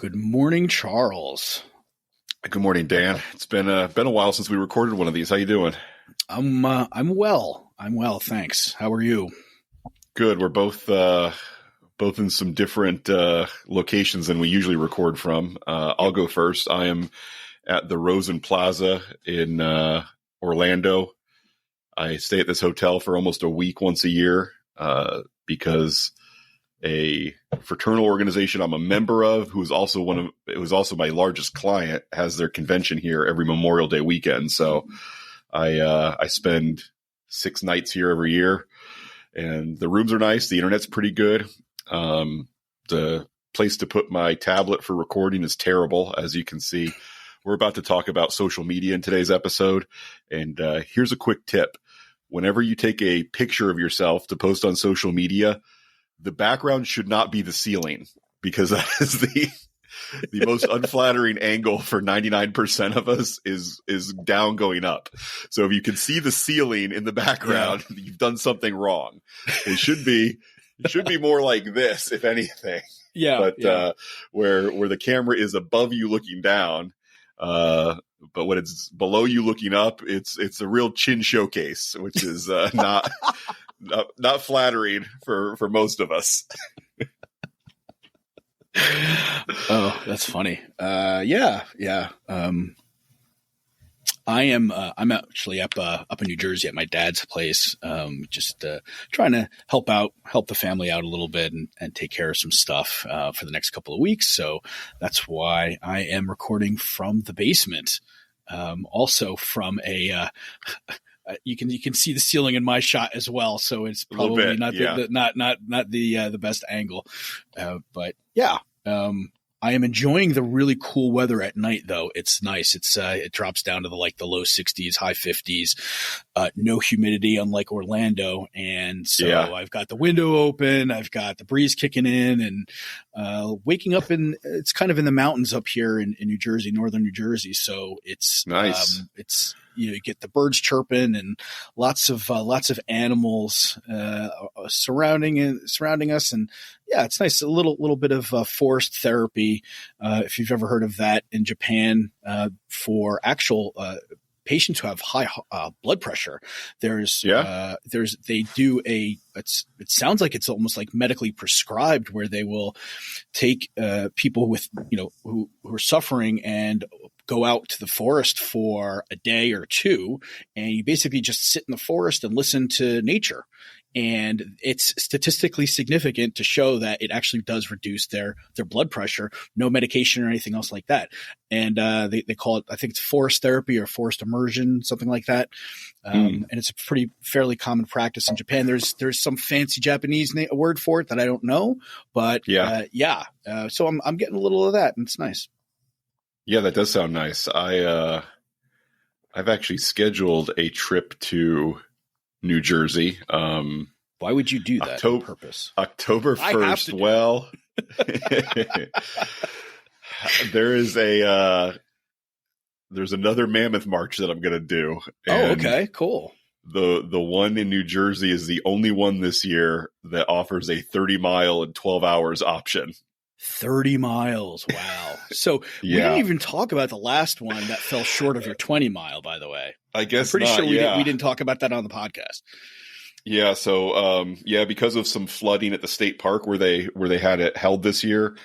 Good morning, Charles. Good morning, Dan. It's been a while since we recorded one of these. How you doing? I'm well. I'm well, thanks. How are you? Good. We're both in some different locations than we usually record from. I'll go first. I am at the Rosen Plaza in Orlando. I stay at this hotel for almost a week once a year because a fraternal organization I'm a member of, who's also my largest client, has their convention here every Memorial Day weekend. So I spend 6 nights here every year, and the rooms are nice. The internet's pretty good. The place to put my tablet for recording is terrible, as you can see. We're about to talk about social media in today's episode, and here's a quick tip. Whenever you take a picture of yourself to post on social media, the background should not be the ceiling, because that is the most unflattering angle for 99% of us is down going up. So if you can see the ceiling in the background, You've done something wrong. It should be more like this, if anything. Where the camera is above you looking down, but when it's below you looking up, it's a real chin showcase, which is not flattering for most of us. Oh, that's funny. I'm actually up in New Jersey at my dad's place. Just trying to help the family out a little bit and take care of some stuff for the next couple of weeks. So that's why I am recording from the basement. Also from a you can see the ceiling in my shot as well, so it's probably not the best angle. But yeah, I am enjoying the really cool weather at night, though. It's nice. It drops down to the low 60s, high 50s, no humidity, unlike Orlando. And so I've got the window open, I've got the breeze kicking in, and waking up it's kind of in the mountains up here in New Jersey, northern New Jersey. So it's nice. You get the birds chirping and lots of animals surrounding us, and it's nice. A little bit of forest therapy, if you've ever heard of that in Japan, for actual patients who have high blood pressure. It sounds like it's almost like medically prescribed, where they will take people with who are suffering and go out to the forest for a day or two, and you basically just sit in the forest and listen to nature. And it's statistically significant to show that it actually does reduce their blood pressure, no medication or anything else like that. And they call it, I think it's forest therapy or forest immersion, something like that. And it's a fairly common practice in Japan. There's some fancy Japanese word for it that I don't know, but so I'm getting a little of that, and it's nice. Yeah, that does sound nice. I've actually scheduled a trip to New Jersey. Why would you do that on purpose? October 1st. Well, there's another Mammoth March that I'm going to do. Oh, okay, cool. The one in New Jersey is the only one this year that offers a 30-mile in 12 hours option. 30 miles. Wow. So we didn't even talk about the last one that fell short of your 20-mile, by the way. I guess I'm pretty sure we didn't talk about that on the podcast. Yeah. So, because of some flooding at the state park where they had it held this year,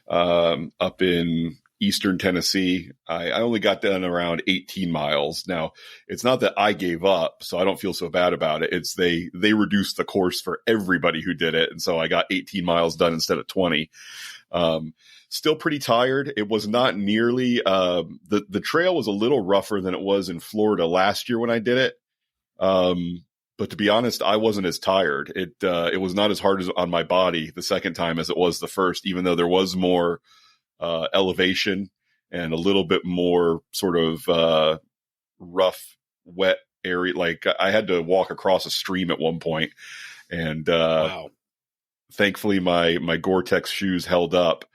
up in eastern Tennessee, I only got done around 18 miles. Now, it's not that I gave up, so I don't feel so bad about it. It's they reduced the course for everybody who did it. And so I got 18 miles done instead of 20. Still pretty tired. It was not nearly, the trail was a little rougher than it was in Florida last year when I did it. But to be honest, I wasn't as tired. It was not as hard on my body the second time as it was the first, even though there was more elevation and a little bit more sort of rough, wet area. Like I had to walk across a stream at one point, and wow. Thankfully my Gore-Tex shoes held up.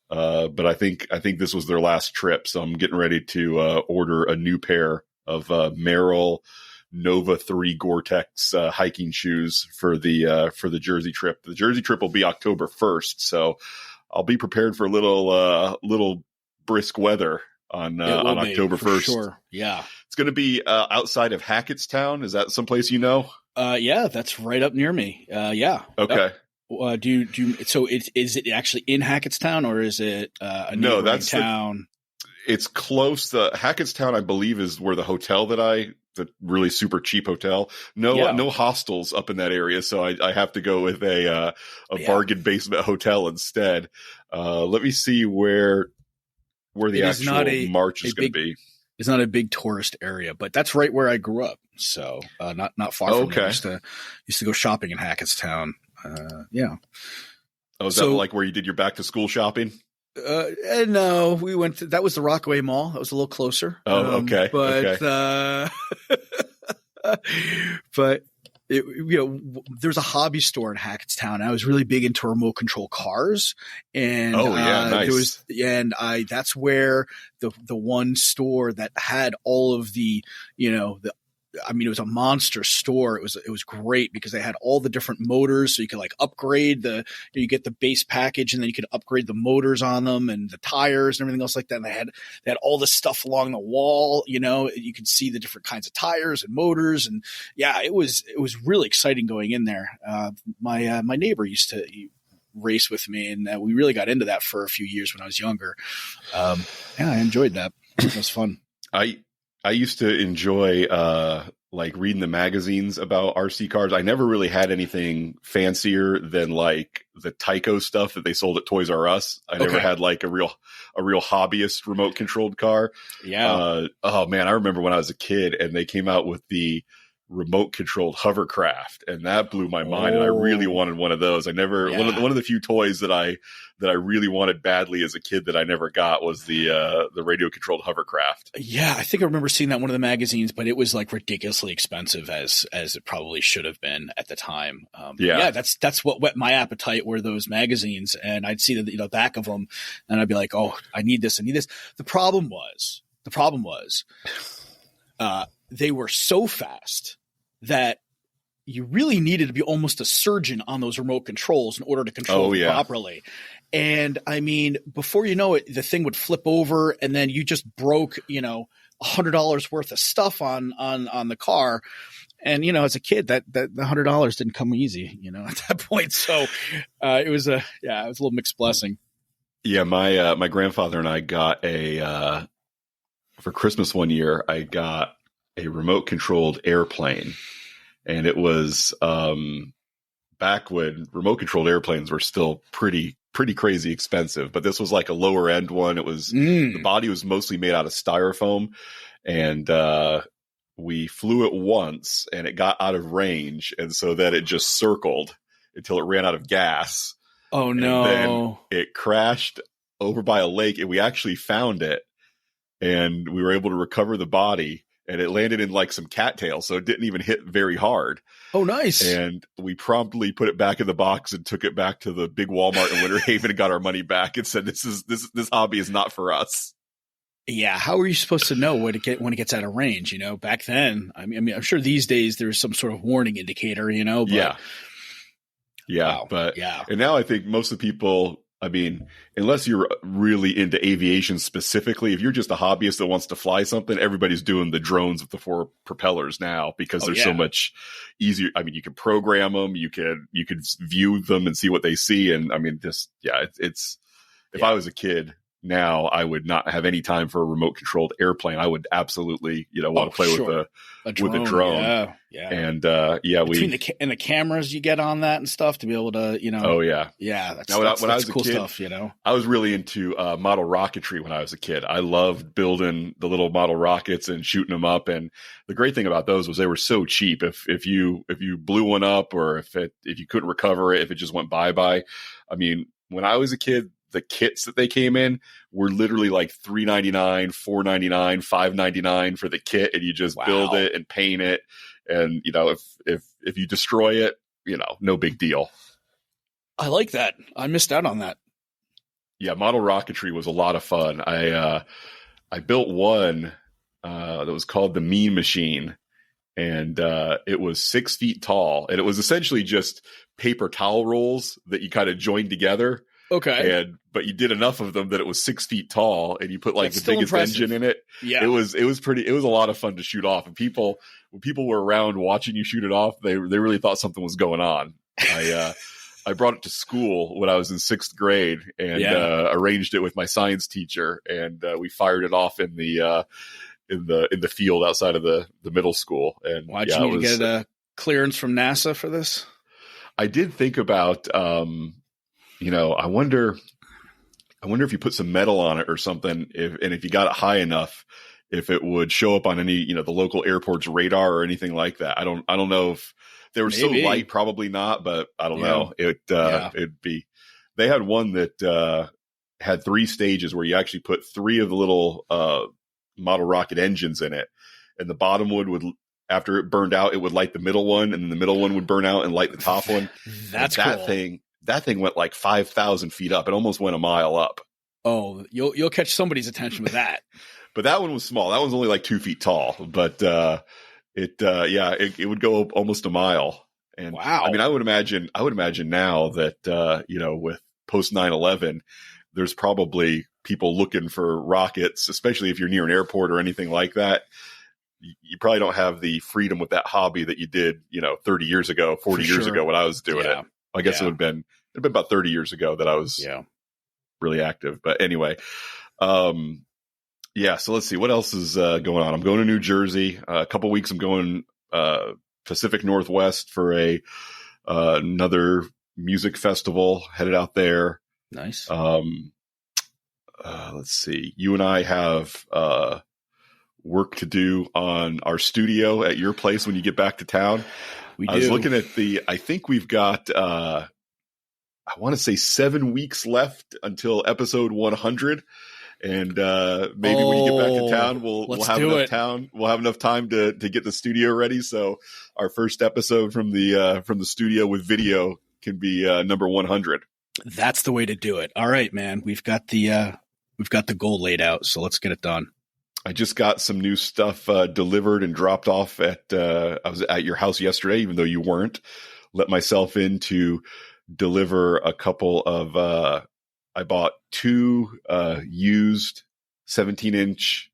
But I think this was their last trip, so I'm getting ready to order a new pair of Merrell Nova 3 Gore-Tex hiking shoes for the Jersey trip. The Jersey trip will be October 1st, so I'll be prepared for a little brisk weather on October 1st. Sure. Yeah. It's going to be outside of Hackettstown. Is that someplace you know? Yeah, that's right up near me. Yeah. Okay. So is it actually in Hackettstown, or is it a neighboring town? It's close. The Hackettstown, I believe, is where the hotel the really super cheap hotel. No hostels up in that area, so I have to go with a bargain basement hotel instead. Let me see where the actual march is going to be. It's not a big tourist area, but that's right where I grew up. So not far from there. Used to go shopping in Hackettstown. Yeah. Oh, is that like where you did your back to school shopping? No, we went that was the Rockaway Mall. That was a little closer. Oh, okay. But, but there's a hobby store in Hackettstown. I was really big into remote control cars, and nice. That's where the one store that had all of it was a monster store. It was great because they had all the different motors, so you could like upgrade you get the base package, and then you could upgrade the motors on them and the tires and everything else like that. And they had all this stuff along the wall. You could see the different kinds of tires and motors, and yeah, it was really exciting going in there. My neighbor used to race with me, and we really got into that for a few years when I was younger. I enjoyed that. It was fun. I used to enjoy like reading the magazines about RC cars. I never really had anything fancier than like the Tyco stuff that they sold at Toys R Us. I never had like a real hobbyist remote controlled car. Yeah. Oh man, I remember when I was a kid and they came out with the remote controlled hovercraft, and that blew my mind. And I really wanted one of those. One of the few toys that I really wanted badly as a kid that I never got was the radio controlled hovercraft. Yeah, I think I remember seeing that in one of the magazines, but it was like ridiculously expensive as it probably should have been at the time. That's what whet my appetite were those magazines, and I'd see the back of them, and I'd be like, oh, I need this. The problem was they were so fast that you really needed to be almost a surgeon on those remote controls in order to control them properly. And I mean, before you know it, the thing would flip over, and then you just broke, $100 worth of stuff on the car. And, as a kid, that the $100 didn't come easy, at that point. So it was a little mixed blessing. Yeah. My grandfather and I got for Christmas one year, I got a remote controlled airplane, and it was back when remote controlled airplanes were still pretty crazy expensive, but this was like a lower end one. It was the body was mostly made out of styrofoam, and we flew it once and it got out of range, and so then it just circled until it ran out of gas. Oh no. And then it crashed over by a lake, and we actually found it, and we were able to recover the body. And it landed in like some cattails, so it didn't even hit very hard. Oh, nice. And we promptly put it back in the box and took it back to the big Walmart in Winter Haven and got our money back and said, this hobby is not for us. Yeah. How are you supposed to know when it gets out of range? Back then, I mean, I'm sure these days there's some sort of warning indicator, but yeah. Wow. But and now I think most of the people, I mean, unless you're really into aviation specifically, if you're just a hobbyist that wants to fly something, everybody's doing the drones with the 4 propellers now because they're so much easier. I mean, you can program them, you could view them and see what they see. And I mean, if I was a kid now, I would not have any time for a remote controlled airplane. I would absolutely, want to play with a drone. Yeah. And between the cameras you get on that and stuff to be able to, Oh yeah. Yeah. That's cool stuff, I was really into model rocketry when I was a kid. I loved building the little model rockets and shooting them up. And the great thing about those was they were so cheap. If you blew one up, or if you couldn't recover it, if it just went bye. I mean, when I was a kid, the kits that they came in were literally like $3.99, $4.99, $5.99 for the kit, and you just build it and paint it. And if you destroy it, no big deal. I like that. I missed out on that. Yeah, model rocketry was a lot of fun. I built one that was called the Mean Machine, and it was 6 feet tall, and it was essentially just paper towel rolls that you kind of joined together. Okay. but you did enough of them that it was 6 feet tall, and you put like That's the still biggest impressive. engine in it. Yeah. It was a lot of fun to shoot off, and when people were around watching you shoot it off, they really thought something was going on. I brought it to school when I was in 6th grade and arranged it with my science teacher, and we fired it off in the field outside of the middle school. And why'd you need to get a clearance from NASA for this? I did think about, I wonder if you put some metal on it or something, if you got it high enough, if it would show up on any, the local airport's radar or anything like that. I don't know if they were so light, probably not, but I don't know. It'd be, they had one that, had 3 stages where you actually put 3 of the little, model rocket engines in it, and the bottom would after it burned out, it would light the middle one, and then the middle one would burn out and light the top one. That's that cool. That thing went like 5,000 feet up. It almost went a mile up. Oh, you'll catch somebody's attention with that. But that one was small. That one's only like 2 feet tall. But it would go almost a mile. And wow. I mean, I would imagine now that with post 9/11, there's probably people looking for rockets, especially if you're near an airport or anything like that. You probably don't have the freedom with that hobby that you did, 30 years ago, 40 years ago when I was doing it. I guess it would have been about 30 years ago that I was really active. But anyway, so let's see what else is going on. I'm going to New Jersey. A couple weeks I'm going Pacific Northwest for another music festival, headed out there. Nice. Let's see. You and I have work to do on our studio at your place when you get back to town. I was looking at I think we've got, I want to say 7 weeks left until episode 100. And maybe when you get back to town, we'll have enough time to get the studio ready. So our first episode from the studio with video can be number 100. That's the way to do it. All right, man. We've got the goal laid out, so let's get it done. I just got some new stuff delivered and dropped off I was at your house yesterday, even though you weren't. Let myself in to deliver a couple of I bought 2 used 22-inch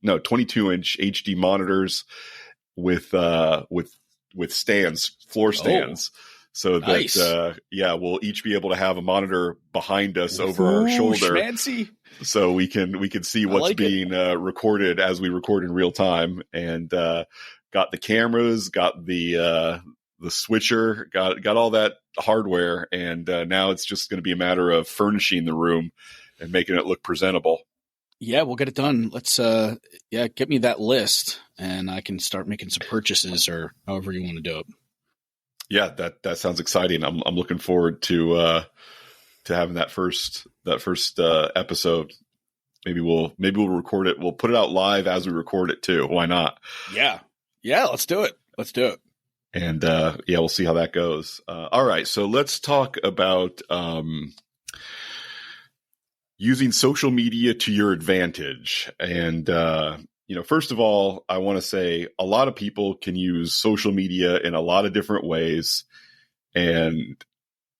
HD monitors with stands, floor stands. So nice. That, we'll each be able to have a monitor behind us over our shoulder. Schmancy. So we can see what's being recorded as we record in real time, and got the cameras, got the switcher, got all that hardware, and now it's just going to be a matter of furnishing the room and making it look presentable. Yeah, we'll get it done. Let's get me that list, and I can start making some purchases or however you want to do it. Yeah, that sounds exciting. I'm looking forward to having that first episode. Maybe we'll record it. We'll put it out live as we record it too. Why not? Yeah. Let's do it. And we'll see how that goes. All right, so let's talk about using social media to your advantage. And first of all, I want to say a lot of people can use social media in a lot of different ways. And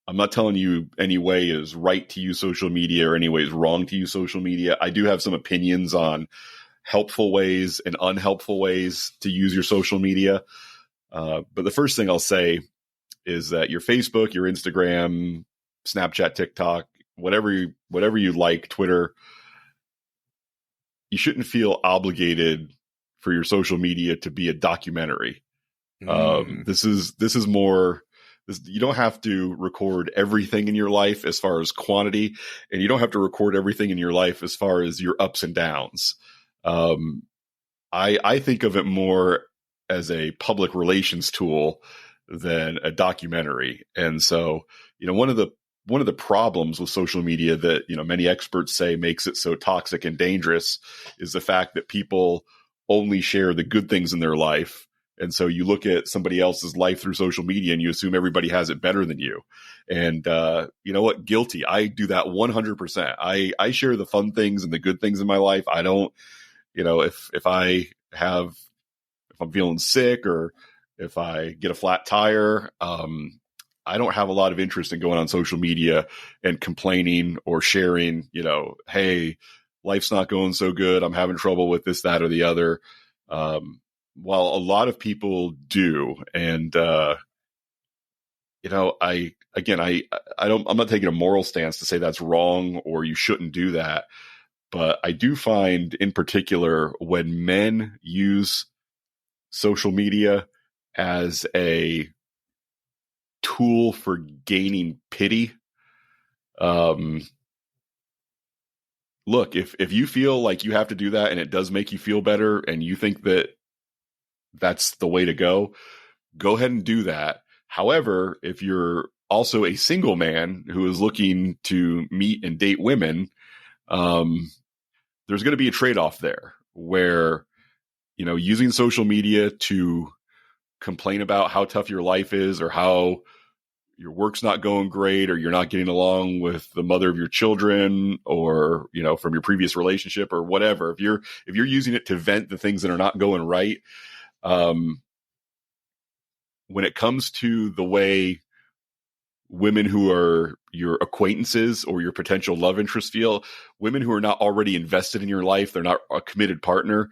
I'm not telling you any way is right to use social media or any way is wrong to use social media. I do have some opinions on helpful ways and unhelpful ways to use your social media. But the first thing I'll say is that your Facebook, your Instagram, Snapchat, TikTok, whatever you like, Twitter, you shouldn't feel obligated for your social media to be a documentary. This is more. You don't have to record everything in your life as far as quantity, and you don't have to record everything in your life as far as your ups and downs. I think of it more as a public relations tool than a documentary. And so, one of the problems with social media that, many experts say makes it so toxic and dangerous is the fact that people only share the good things in their life. And so you look at somebody else's life through social media and you assume everybody has it better than you. And you know what? Guilty. I do that 100%. I share the fun things and the good things in my life. I don't, if I'm feeling sick or if I get a flat tire, I don't have a lot of interest in going on social media and complaining or sharing, hey, life's not going so good. I'm having trouble with this, that, or the other. While a lot of people do. And, I'm not taking a moral stance to say that's wrong or you shouldn't do that. But I do find in particular when men use social media as a tool for gaining pity. Look, if you feel like you have to do that and it does make you feel better and you think that that's the way to go ahead and do that. However, if you're also a single man who is looking to meet and date women, there's going to be a trade-off there where, using social media to complain about how tough your life is or how your work's not going great or you're not getting along with the mother of your children or, from your previous relationship or whatever. If you're using it to vent the things that are not going right, when it comes to the way women who are your acquaintances or your potential love interest feel, women who are not already invested in your life, they're not a committed partner,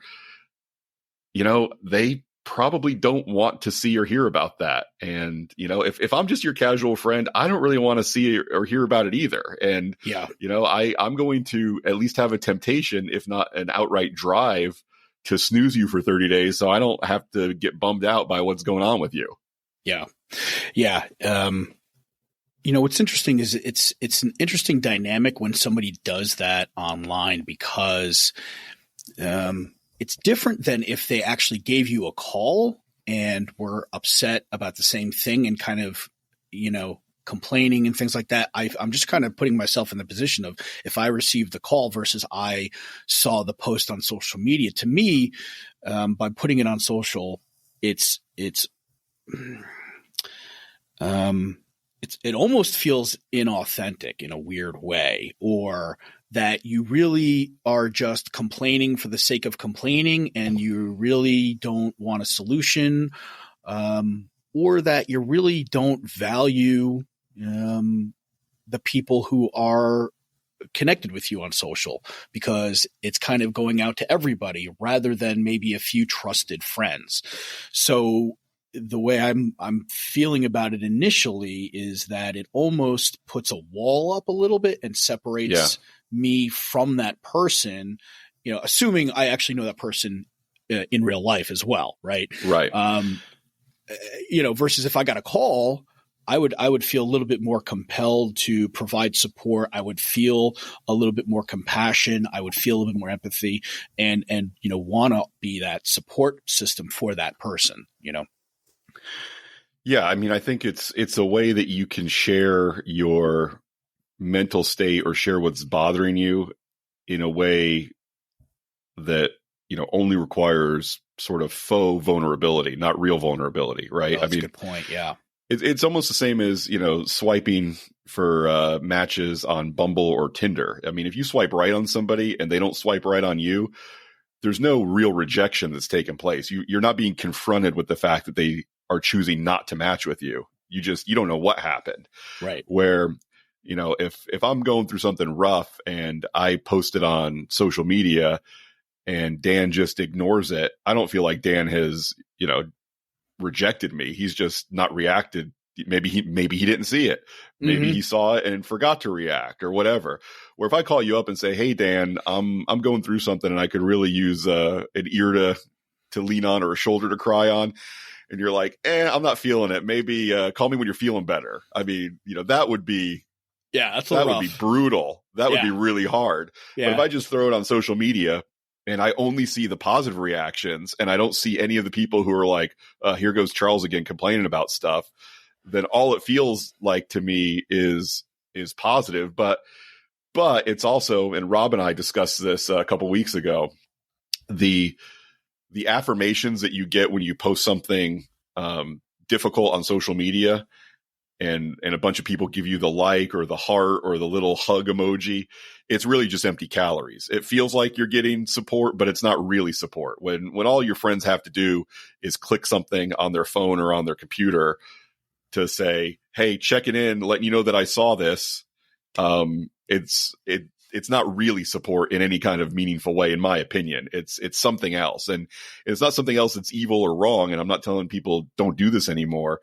they probably don't want to see or hear about that. And, if I'm just your casual friend, I don't really want to see or hear about it either. And, I'm going to at least have a temptation, if not an outright drive, to snooze you for 30 days so I don't have to get bummed out by what's going on with you. Yeah. Yeah. What's interesting is it's an interesting dynamic when somebody does that online because it's different than if they actually gave you a call and were upset about the same thing and kind of, complaining and things like that. I'm just kind of putting myself in the position of if I received the call versus I saw the post on social media. To me, by putting it on social, it almost feels inauthentic in a weird way, or that you really are just complaining for the sake of complaining and you really don't want a solution, or that you really don't value the people who are connected with you on social because it's kind of going out to everybody rather than maybe a few trusted friends. So the way I'm feeling about it initially is that it almost puts a wall up a little bit and separates me from that person, assuming I actually know that person in real life as well. Right. Right. Versus if I got a call, I would feel a little bit more compelled to provide support. I would feel a little bit more compassion. I would feel a little bit more empathy and want to be that support system for that person, Yeah. I mean, I think it's a way that you can share your mental state or share what's bothering you in a way that, only requires sort of faux vulnerability, not real vulnerability. Right. Oh, that's a good point. Yeah. It's almost the same as, swiping for matches on Bumble or Tinder. I mean, if you swipe right on somebody and they don't swipe right on you, there's no real rejection that's taken place. You're not being confronted with the fact that they are choosing not to match with you. You don't know what happened. Right. Where, if I'm going through something rough and I post it on social media and Dan just ignores it, I don't feel like Dan has, rejected me. He's just not reacted. Maybe he didn't see it. Maybe he saw it and forgot to react or whatever. Or if I call you up and say, "Hey Dan, I'm going through something and I could really use an ear to lean on or a shoulder to cry on," and you're like, I'm not feeling it. Maybe call me when you're feeling better. I mean, that would be that's that would be brutal. That would be really hard. Yeah. But if I just throw it on social media and I only see the positive reactions and I don't see any of the people who are like, here goes Charles again complaining about stuff, then all it feels like to me is positive. But it's also, and Rob and I discussed this a couple weeks ago, the affirmations that you get when you post something difficult on social media and a bunch of people give you the like or the heart or the little hug emoji, it's really just empty calories. It feels like you're getting support, but it's not really support. When all your friends have to do is click something on their phone or on their computer to say, hey, checking in, letting you know that I saw this. It's not really support in any kind of meaningful way, in my opinion. It's something else, and it's not something else that's evil or wrong. And I'm not telling people don't do this anymore,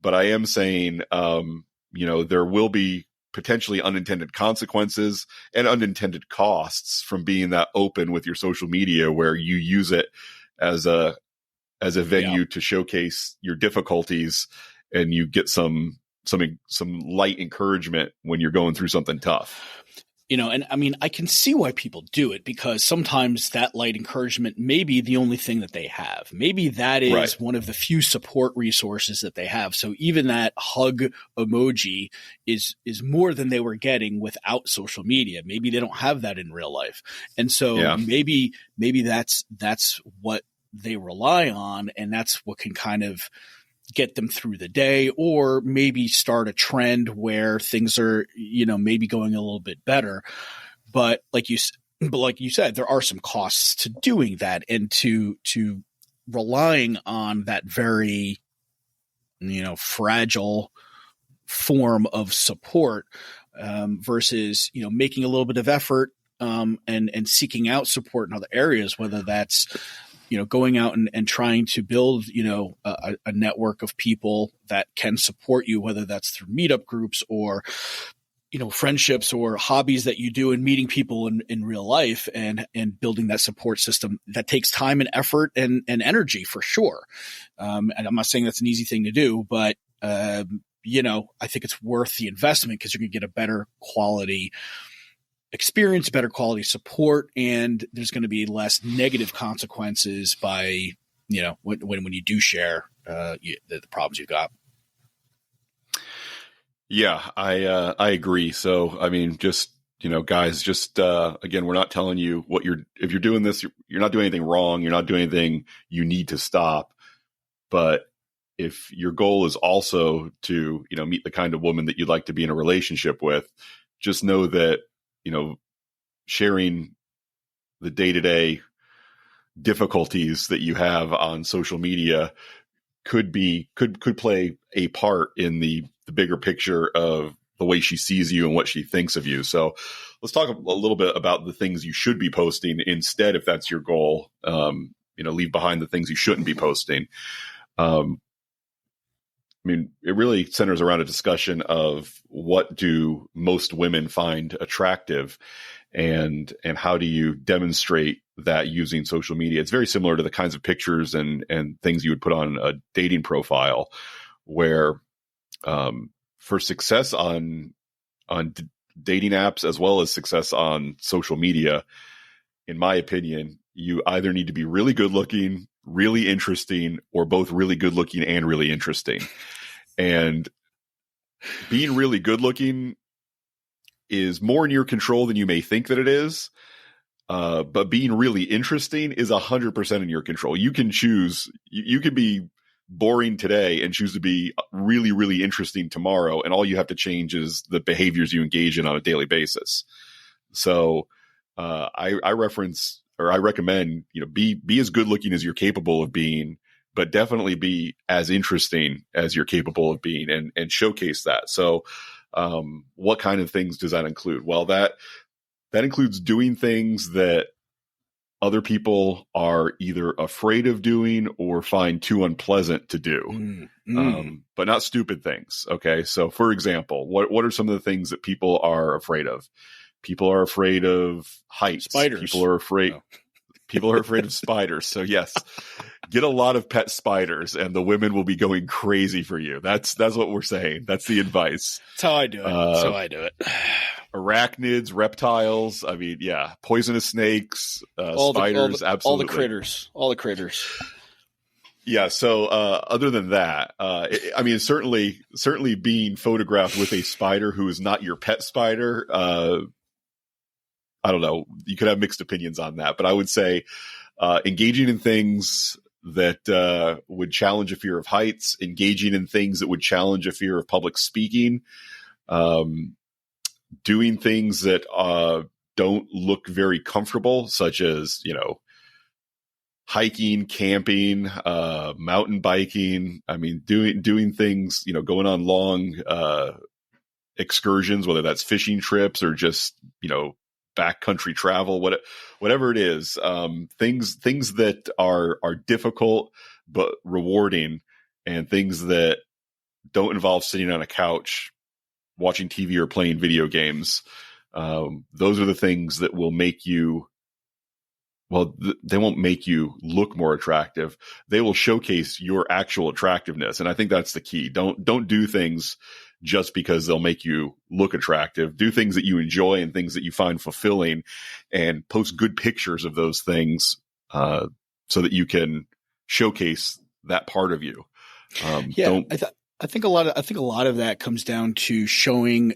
but I am saying, there will be potentially unintended consequences and unintended costs from being that open with your social media, where you use it as a venue to showcase your difficulties, and you get some light encouragement when you're going through something tough. And I mean, I can see why people do it, because sometimes that light encouragement may be the only thing that they have. Maybe that is one of the few support resources that they have. So even that hug emoji is more than they were getting without social media. Maybe they don't have that in real life. And so maybe that's what they rely on, and that's what can kind of get them through the day, or maybe start a trend where things are, maybe going a little bit better. But like you said, there are some costs to doing that, and to relying on that very, fragile form of support, versus, making a little bit of effort, and seeking out support in other areas, whether that's, going out and trying to build, a network of people that can support you, whether that's through meetup groups or, friendships or hobbies that you do, and meeting people in real life, and building that support system. That takes time and effort and energy, for sure. And I'm not saying that's an easy thing to do, but, I think it's worth the investment, because you're going to get a better quality experience, better quality support, and there's going to be less negative consequences by, when you do share the problems you've got. Yeah, I agree. So, I mean, just, guys, just, again, we're not telling you if you're doing this, you're not doing anything wrong. You're not doing anything you need to stop. But if your goal is also to, meet the kind of woman that you'd like to be in a relationship with, just know that, sharing the day-to-day difficulties that you have on social media could play a part in the bigger picture of the way she sees you and what she thinks of you. So let's talk a little bit about the things you should be posting instead, if that's your goal. Leave behind the things you shouldn't be posting. It really centers around a discussion of what do most women find attractive, and how do you demonstrate that using social media. It's very similar to the kinds of pictures and things you would put on a dating profile, where for success on dating apps, as well as success on social media, in my opinion, you either need to be really good looking, really interesting, or both really good looking and really interesting. And being really good looking is more in your control than you may think that it is. But being really interesting is 100% in your control. You can choose, you can be boring today and choose to be really, really interesting tomorrow. And all you have to change is the behaviors you engage in on a daily basis. So, I recommend, be as good looking as you're capable of being, but definitely be as interesting as you're capable of being, and showcase that. So, what kind of things does that include? Well, that includes doing things that other people are either afraid of doing or find too unpleasant to do, but not stupid things. Okay. So for example, what are some of the things that people are afraid of? People are afraid of heights. Spiders. People are afraid of spiders. So yes, get a lot of pet spiders and the women will be going crazy for you. That's what we're saying. That's the advice. That's how I do it. Arachnids, reptiles. I mean, yeah, poisonous snakes, spiders, absolutely. All the critters. Yeah. So, other than that, certainly being photographed with a spider who is not your pet spider, I don't know. You could have mixed opinions on that, but I would say, engaging in things that, would challenge a fear of heights, engaging in things that would challenge a fear of public speaking, doing things that, don't look very comfortable, such as, hiking, camping, mountain biking. I mean, doing things, going on long excursions, whether that's fishing trips or just, backcountry travel, whatever it is, things that are difficult but rewarding, and things that don't involve sitting on a couch watching TV or playing video games. Those are the things that will make you, they won't make you look more attractive. They will showcase your actual attractiveness. And I think that's the key. Don't do things just because they'll make you look attractive. Do things that you enjoy and things that you find fulfilling, and post good pictures of those things, so that you can showcase that part of you. I think a lot of that comes down to showing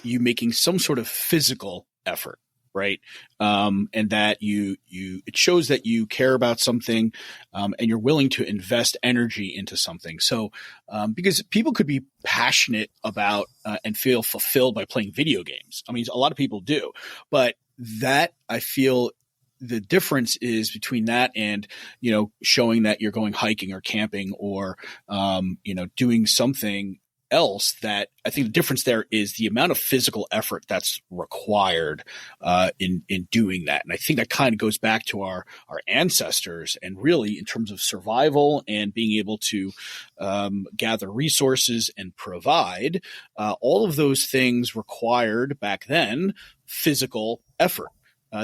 you making some sort of physical effort, right? And that it shows that you care about something, and you're willing to invest energy into something. So, because people could be passionate about and feel fulfilled by playing video games. I mean, a lot of people do, but that, I feel, the difference is between that and, showing that you're going hiking or camping or, doing something else. That I think the difference there is the amount of physical effort that's required in doing that. And I think that kind of goes back to our ancestors, and really in terms of survival and being able to gather resources and provide, all of those things required back then physical effort.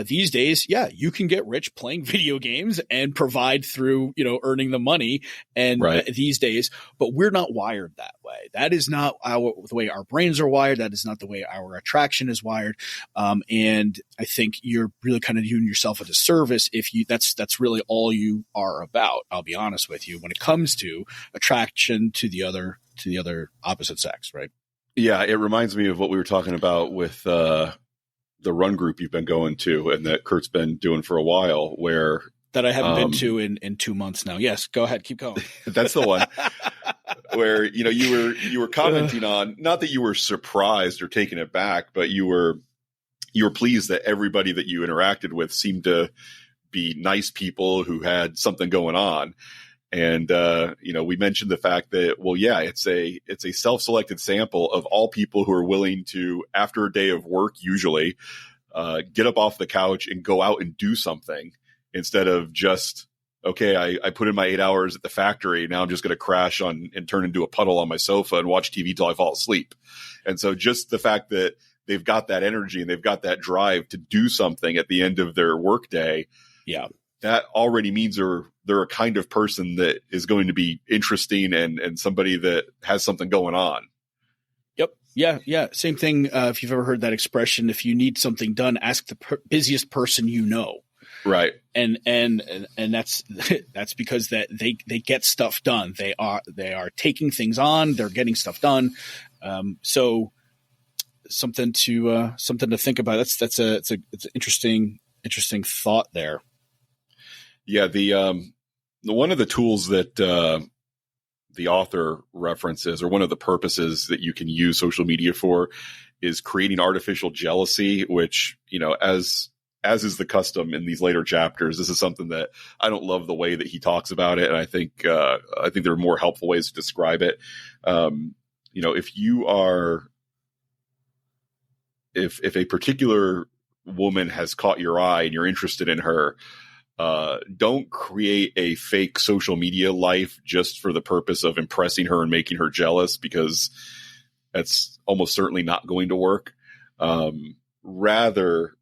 These days, you can get rich playing video games and provide through, earning the money. And these days, but we're not wired that way. That is not the way our brains are wired. That is not the way our attraction is wired. And I think you're really kind of doing yourself a disservice if that's really all you are about. I'll be honest with you when it comes to attraction to the other opposite sex, right? Yeah, it reminds me of what we were talking about with the run group you've been going to, and that Kurt's been doing for a while, where that I haven't been to in 2 months now. Yes, go ahead, keep going. That's the one where you were commenting on, not that you were surprised or taken aback, but you were pleased that everybody that you interacted with seemed to be nice people who had something going on. And, we mentioned the fact that, it's a self-selected sample of all people who are willing to, after a day of work, usually, get up off the couch and go out and do something, instead of just, okay, I put in my 8 hours at the factory. Now I'm just going to crash on and turn into a puddle on my sofa and watch TV till I fall asleep. And so just the fact that they've got that energy and they've got that drive to do something at the end of their workday. Yeah. That already means they're a kind of person that is going to be interesting and somebody that has something going on. Yep. Yeah. Same thing. If you've ever heard that expression, if you need something done, ask the busiest person you know. Right. And that's because that they get stuff done. They are taking things on. They're getting stuff done. So something to think about. It's an interesting thought there. Yeah, the one of the tools that the author references, or one of the purposes that you can use social media for, is creating artificial jealousy, which, as is the custom in these later chapters, this is something that I don't love the way that he talks about it, and I think there are more helpful ways to describe it. If a particular woman has caught your eye and you're interested in her, don't create a fake social media life just for the purpose of impressing her and making her jealous, because that's almost certainly not going to work. Rather,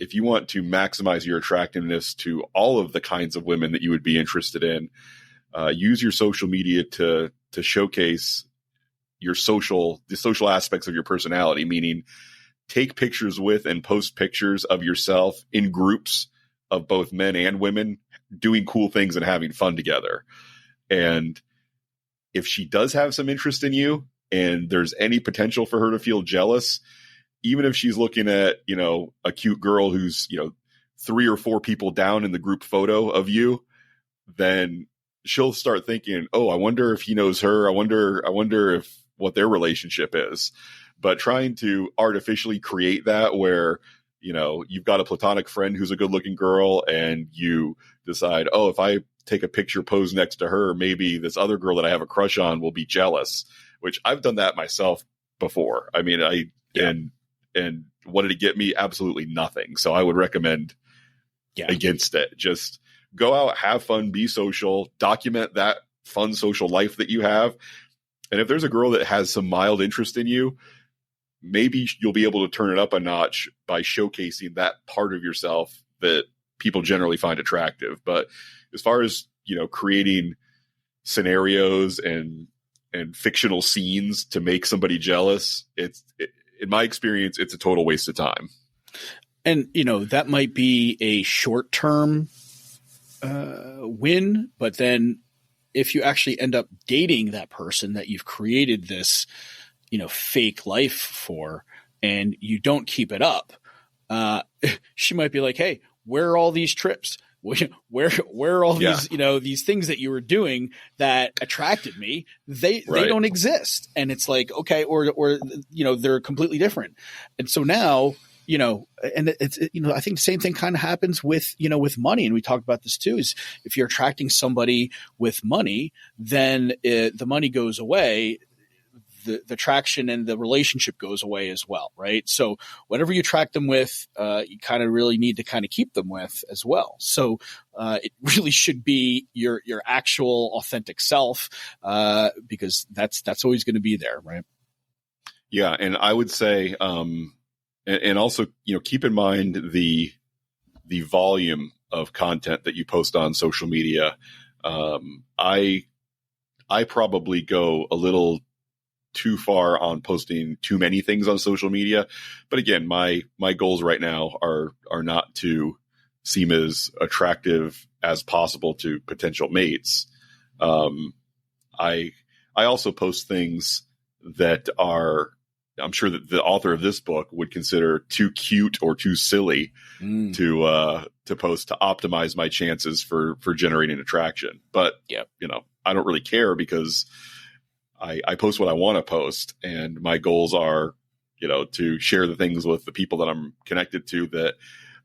if you want to maximize your attractiveness to all of the kinds of women that you would be interested in, use your social media to showcase the social aspects of your personality, meaning take pictures with and post pictures of yourself in groups of both men and women doing cool things and having fun together. And if she does have some interest in you and there's any potential for her to feel jealous, even if she's looking at, a cute girl who's, 3 or 4 people down in the group photo of you, then she'll start thinking, oh, I wonder if he knows her. I wonder if what their relationship is. But trying to artificially create that where, you've got a platonic friend who's a good looking girl and you decide, oh, if I take a picture pose next to her, maybe this other girl that I have a crush on will be jealous, which I've done that myself before. I mean, and what did it get me? Absolutely nothing. So I would recommend against it. Just go out, have fun, be social, document that fun social life that you have. And if there's a girl that has some mild interest in you, maybe you'll be able to turn it up a notch by showcasing that part of yourself that people generally find attractive. But as far as, creating scenarios and fictional scenes to make somebody jealous, in my experience, it's a total waste of time. And, that might be a short-term win, but then if you actually end up dating that person that you've created this, fake life for, and you don't keep it up, she might be like, hey, where are all these trips? Where are all these, these things that you were doing that attracted me? They don't exist. And it's like, okay, or they're completely different. And so now, and it's, I think the same thing kind of happens with, with money. And we talked about this too, is if you're attracting somebody with money, then the money goes away. The traction and the relationship goes away as well, right? So whatever you attract them with, you kind of really need to kind of keep them with as well. So it really should be your actual authentic self, because that's always going to be there, right? Yeah, and I would say, and also, keep in mind the volume of content that you post on social media. I probably go a little too far on posting too many things on social media. But again, my goals right now are not to seem as attractive as possible to potential mates. I also post things that I'm sure that the author of this book would consider too cute or too silly to post to optimize my chances for generating attraction. But I don't really care because I post what I want to post, and my goals are, to share the things with the people that I'm connected to that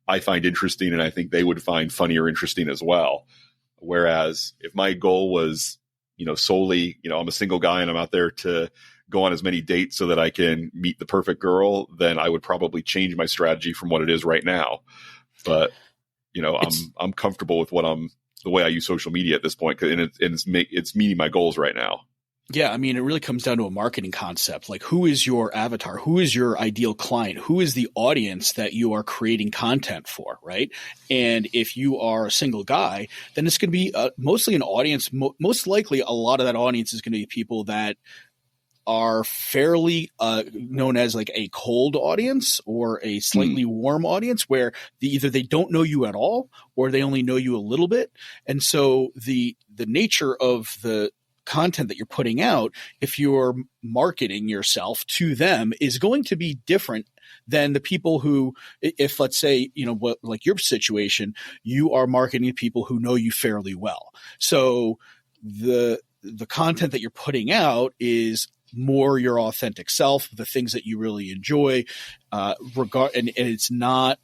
I find interesting and I think they would find funny or interesting as well. Whereas if my goal was, solely, I'm a single guy and I'm out there to go on as many dates so that I can meet the perfect girl, then I would probably change my strategy from what it is right now. But, I'm comfortable with the way I use social media at this point, and it's meeting my goals right now. Yeah, I mean, it really comes down to a marketing concept. Like, who is your avatar? Who is your ideal client? Who is the audience that you are creating content for, right? And if you are a single guy, then it's going to be mostly an audience. Most likely, a lot of that audience is going to be people that are fairly known as like a cold audience or a slightly warm audience, where either they don't know you at all or they only know you a little bit. And so the nature of the content that you're putting out, if you're marketing yourself to them, is going to be different than the people who, if let's say, like your situation, you are marketing to people who know you fairly well. So the content that you're putting out is more your authentic self, the things that you really enjoy, and it's not,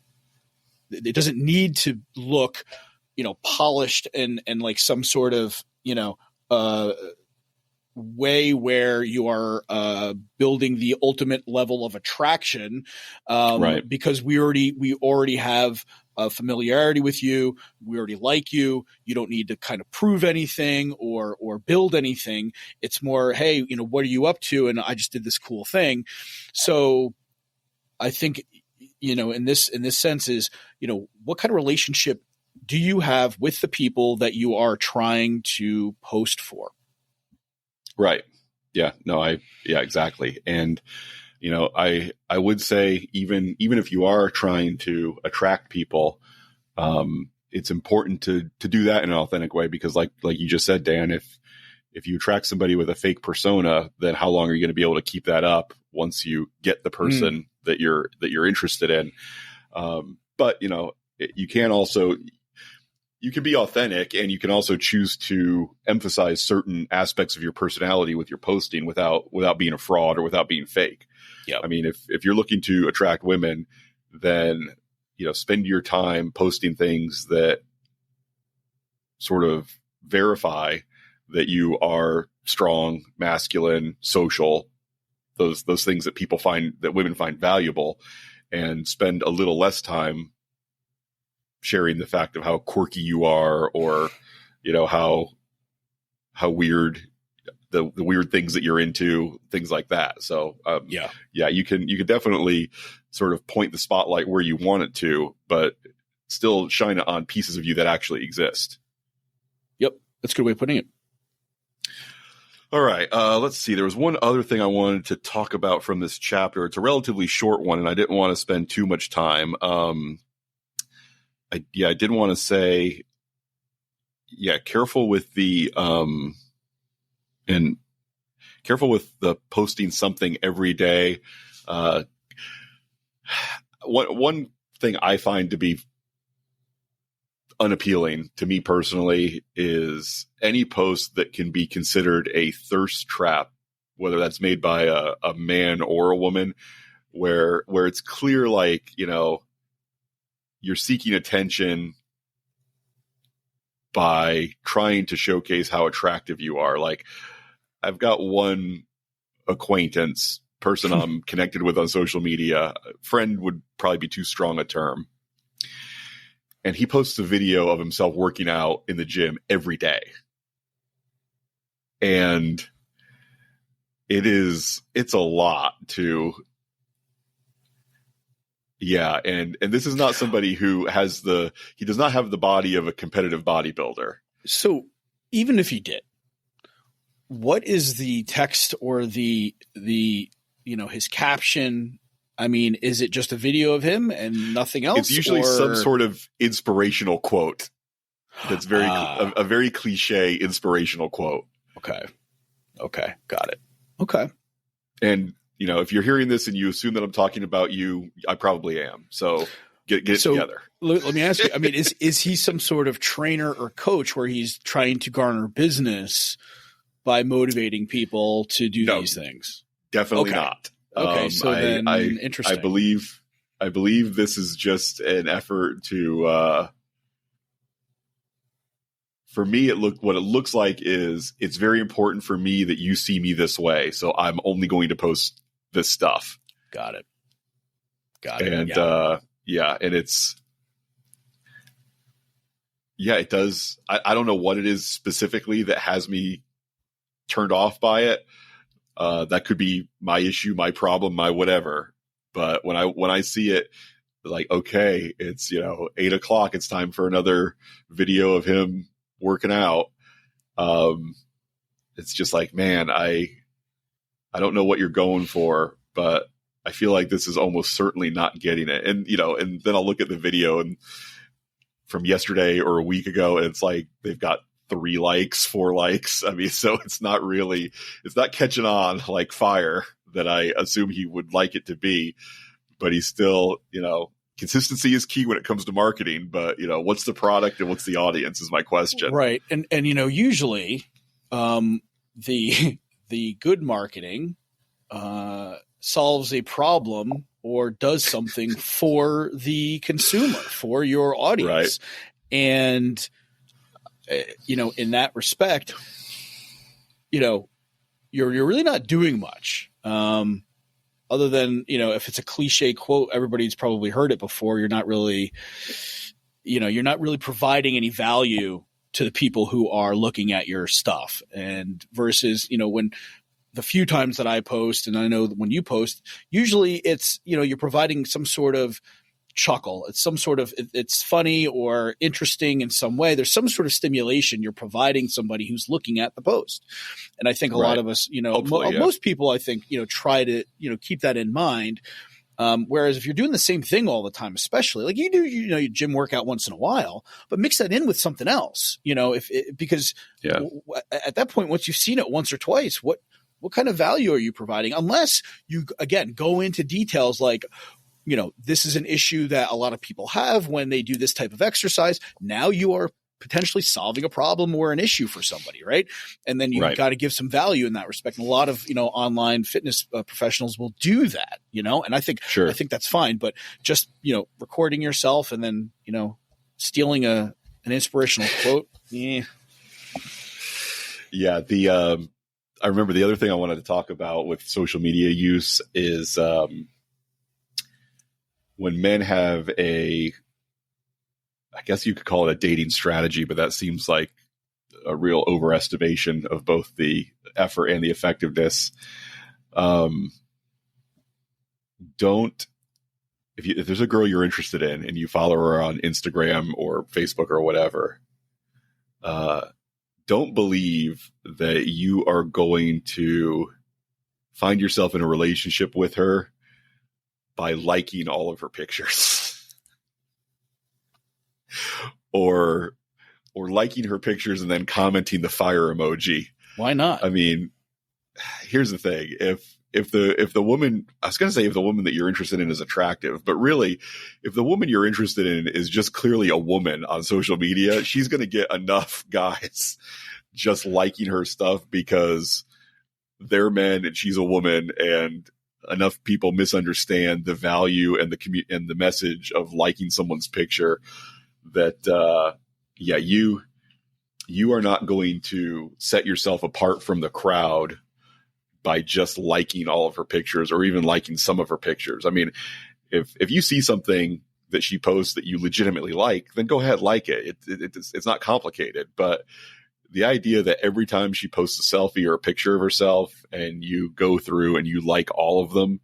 it doesn't need to look, polished and like some sort of, way where you are building the ultimate level of attraction, right? Because we already have a familiarity with you. We already like you. You don't need to kind of prove anything or build anything. It's more, hey, what are you up to? And I just did this cool thing. So I think, in this sense is, what kind of relationship do you have with the people that you are trying to post for? Right. Yeah. No, yeah, exactly. And, I would say even if you are trying to attract people, it's important to do that in an authentic way, because like you just said, Dan, if you attract somebody with a fake persona, then how long are you going to be able to keep that up once you get the person that you're interested in? But you can also, you can be authentic, and you can also choose to emphasize certain aspects of your personality with your posting without being a fraud or without being fake. Yeah. I mean, if you're looking to attract women, then spend your time posting things that sort of verify that you are strong, masculine, social, those things that women find valuable, and spend a little less time sharing the fact of how quirky you are, or, how weird the weird things that you're into, things like that. So, you can definitely sort of point the spotlight where you want it to, but still shine it on pieces of you that actually exist. Yep. That's a good way of putting it. All right. Let's see. There was one other thing I wanted to talk about from this chapter. It's a relatively short one, and I didn't want to spend too much time. I did want to say, careful with the, and careful with the posting something every day. One thing I find to be unappealing to me personally is any post that can be considered a thirst trap, whether that's made by a man or a woman, where it's clear, like, you're seeking attention by trying to showcase how attractive you are. Like, I've got one acquaintance, person I'm connected with on social media, friend would probably be too strong a term. And he posts a video of himself working out in the gym every day. And it's a lot to, and this is not somebody who he does not have the body of a competitive bodybuilder. So even if he did, what is the text or the his caption? I mean, is it just a video of him and nothing else? It's usually some sort of inspirational quote. That's a very cliche inspirational quote. Okay. Got it. Okay. And, if you're hearing this and you assume that I'm talking about you, I probably am. So get it together. Let me ask you, I mean, is he some sort of trainer or coach where he's trying to garner business by motivating people to do these things? Definitely not. Okay, so then interesting. I believe this is just an effort to, for me, what it looks like is it's very important for me that you see me this way. So I'm only going to post this stuff. Got it. And, and it does. I don't know what it is specifically that has me turned off by it. That could be my issue, my problem, my whatever. But when I see it, like, okay, it's 8:00, it's time for another video of him working out. It's just like, man, I don't know what you're going for, but I feel like this is almost certainly not getting it. And and then I'll look at the video and from yesterday or a week ago, and it's like they've got 3 likes, 4 likes. I mean, so it's not catching on like fire that I assume he would like it to be, but he's still, consistency is key when it comes to marketing, but what's the product and what's the audience is my question. Right. And usually, the good marketing, solves a problem or does something for the consumer, for your audience. Right. And, in that respect, you're really not doing much. Other than, if it's a cliche quote, everybody's probably heard it before. You're not really providing any value to the people who are looking at your stuff. And versus, when the few times that I post, and I know that when you post, usually it's, you're providing some sort of chuckle. It's some sort of, it's funny or interesting in some way. There's some sort of stimulation you're providing somebody who's looking at the post. And I think a lot of us, most people, I think, try to, keep that in mind. Whereas if you're doing the same thing all the time, especially like you do, your gym workout once in a while, but mix that in with something else, because at that point, once you've seen it once or twice, what kind of value are you providing? Unless you, again, go into details like, this is an issue that a lot of people have when they do this type of exercise. Now you are potentially solving a problem or an issue for somebody, right? And then you've got to give some value in that respect. And a lot of, online fitness professionals will do that, and I think that's fine. But just, recording yourself and then, stealing an inspirational quote. Yeah. Yeah. I remember the other thing I wanted to talk about with social media use is when men have I guess you could call it a dating strategy, but that seems like a real overestimation of both the effort and the effectiveness. If there's a girl you're interested in and you follow her on Instagram or Facebook or whatever, don't believe that you are going to find yourself in a relationship with her by liking all of her pictures or liking her pictures and then commenting the fire emoji. Why not? I mean, here's the thing. If the woman, I was going to say if the woman that you're interested in is attractive, but really if the woman you're interested in is just clearly a woman on social media, she's going to get enough guys just liking her stuff because they're men and she's a woman, and enough people misunderstand the value and the message of liking someone's picture that, you are not going to set yourself apart from the crowd by just liking all of her pictures or even liking some of her pictures. I mean, if you see something that she posts that you legitimately like, then go ahead, like it. It's not complicated. But the idea that every time she posts a selfie or a picture of herself and you go through and you like all of them,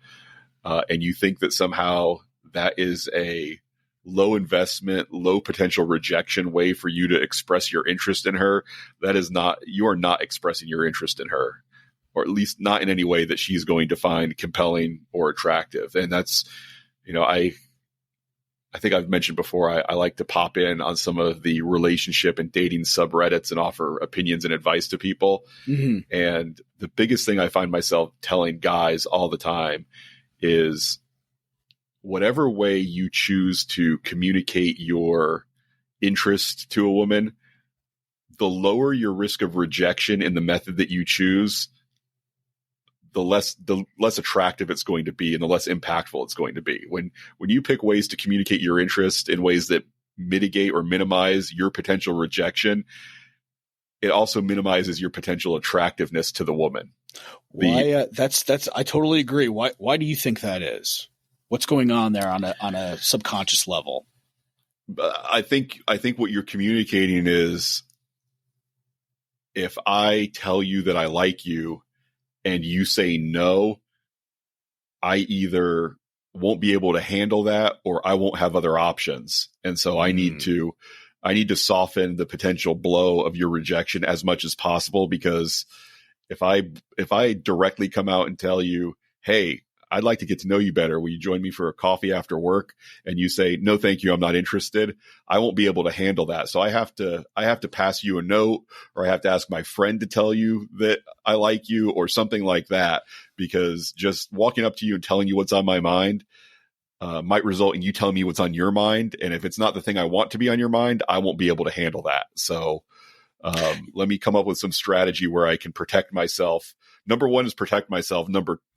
and you think that somehow that is a low investment, low potential rejection way for you to express your interest in her, you are not expressing your interest in her. Or at least not in any way that she's going to find compelling or attractive. And that's, I think I've mentioned before, I like to pop in on some of the relationship and dating subreddits and offer opinions and advice to people. Mm-hmm. And the biggest thing I find myself telling guys all the time is whatever way you choose to communicate your interest to a woman, the lower your risk of rejection in the method that you choose, the less attractive it's going to be and the less impactful it's going to be. When you pick ways to communicate your interest in ways that mitigate or minimize your potential rejection, it also minimizes your potential attractiveness to the woman. That's I totally agree. Why do you think that is? What's going on there on a subconscious level? I think what you're communicating is, if I tell you that I like you and you say no, I either won't be able to handle that or I won't have other options. And so I need to soften the potential blow of your rejection as much as possible, because if I directly come out and tell you, hey, I'd like to get to know you better, will you join me for a coffee after work? And you say, no, thank you, I'm not interested. I won't be able to handle that. So I have to pass you a note, or I have to ask my friend to tell you that I like you or something like that, because just walking up to you and telling you what's on my mind might result in you telling me what's on your mind. And if it's not the thing I want to be on your mind, I won't be able to handle that. So let me come up with some strategy where I can protect myself. Number one is protect myself.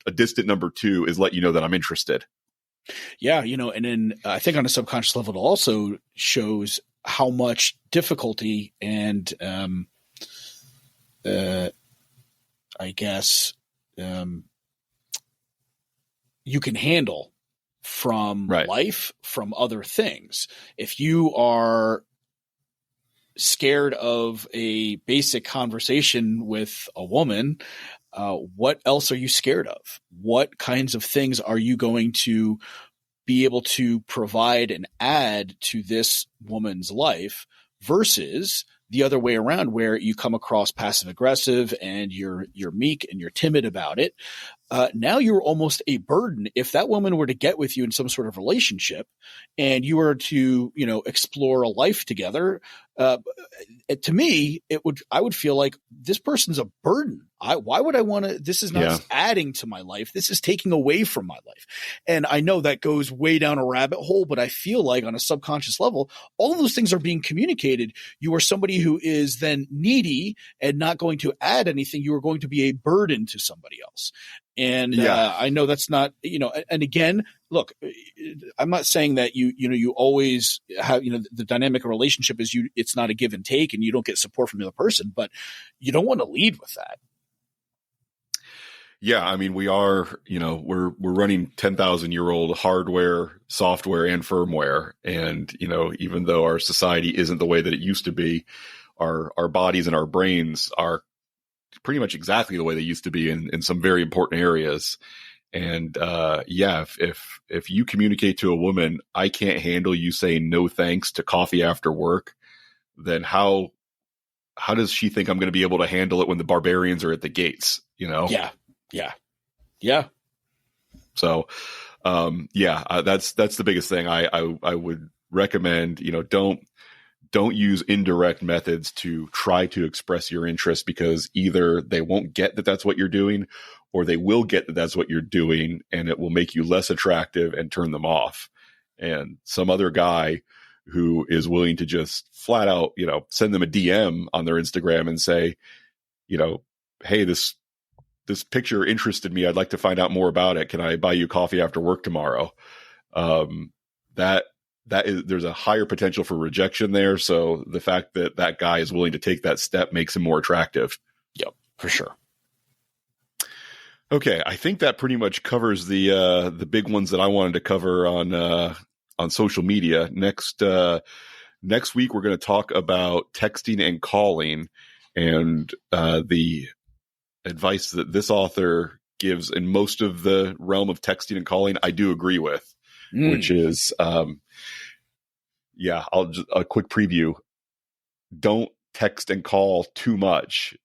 A distant number two is let you know that I'm interested. Yeah. And then I think on a subconscious level, it also shows how much difficulty and, I guess, you can handle from life, from other things. If you are scared of a basic conversation with a woman, what else are you scared of? What kinds of things are you going to be able to provide and add to this woman's life versus the other way around, where you come across passive aggressive and you're meek and you're timid about it? now you're almost a burden. If that woman were to get with you in some sort of relationship and you were to, explore a life together, to me, I would feel like this person's a burden. Why would I want to, this is not adding to my life. This is taking away from my life. And I know that goes way down a rabbit hole, but I feel like on a subconscious level, all of those things are being communicated. You are somebody who is then needy and not going to add anything. You are going to be a burden to somebody else. And I know that's not, and again, look, I'm not saying that you always have, the dynamic of relationship is it's not a give and take and you don't get support from the other person, but you don't want to lead with that. Yeah. I mean, we are, we're running 10,000-year-old hardware, software, and firmware. And, even though our society isn't the way that it used to be, our bodies and our brains are pretty much exactly the way they used to be in some very important areas. And, if you communicate to a woman, I can't handle you saying no thanks to coffee after work, then how does she think I'm going to be able to handle it when the barbarians are at the gates, Yeah. So, that's the biggest thing. I would recommend, don't use indirect methods to try to express your interest, because either they won't get that that's what you're doing, or they will get that that's what you're doing and it will make you less attractive and turn them off. And some other guy who is willing to just flat out, send them a DM on their Instagram and say, hey, this picture interested me. I'd like to find out more about it. Can I buy you coffee after work tomorrow? There's a higher potential for rejection there. So the fact that guy is willing to take that step makes him more attractive. Yep, for sure. Okay. I think that pretty much covers the big ones that I wanted to cover on social media. Next week, we're going to talk about texting and calling, and the advice that this author gives in most of the realm of texting and calling, I do agree with, which is, a quick preview. Don't text and call too much,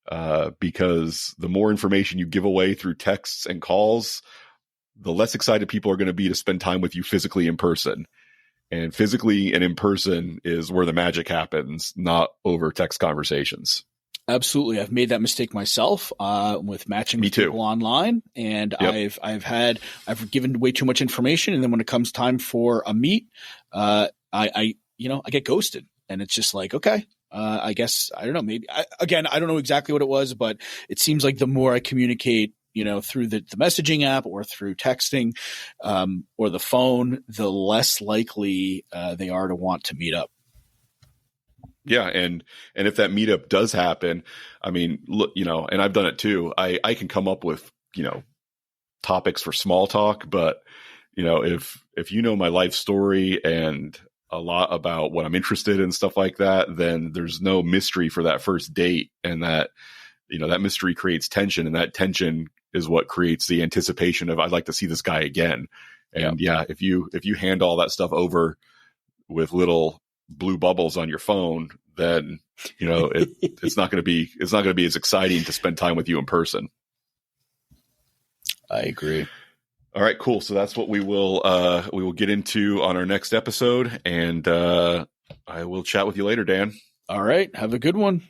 because the more information you give away through texts and calls, the less excited people are going to be to spend time with you physically in person. And physically and in person is where the magic happens, not over text conversations. Absolutely. I've made that mistake myself with matching with people online, and I've given way too much information, and then when it comes time for a meet, I get ghosted, and it's just like, okay, I guess, I don't know, maybe I don't know exactly what it was, but it seems like the more I communicate, through the messaging app or through texting or the phone, the less likely they are to want to meet up. Yeah. And if that meetup does happen, I mean, look, and I've done it too. I can come up with, topics for small talk, but if my life story and a lot about what I'm interested in, stuff like that, then there's no mystery for that first date. And that, that mystery creates tension, and that tension is what creates the anticipation of, I'd like to see this guy again. And if you hand all that stuff over with little blue bubbles on your phone, then it's not going to be as exciting to spend time with you in person. I agree. All right, cool. So that's what we will get into on our next episode, and I will chat with you later, Dan. All right, have a good one.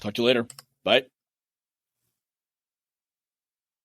Talk to you later. Bye.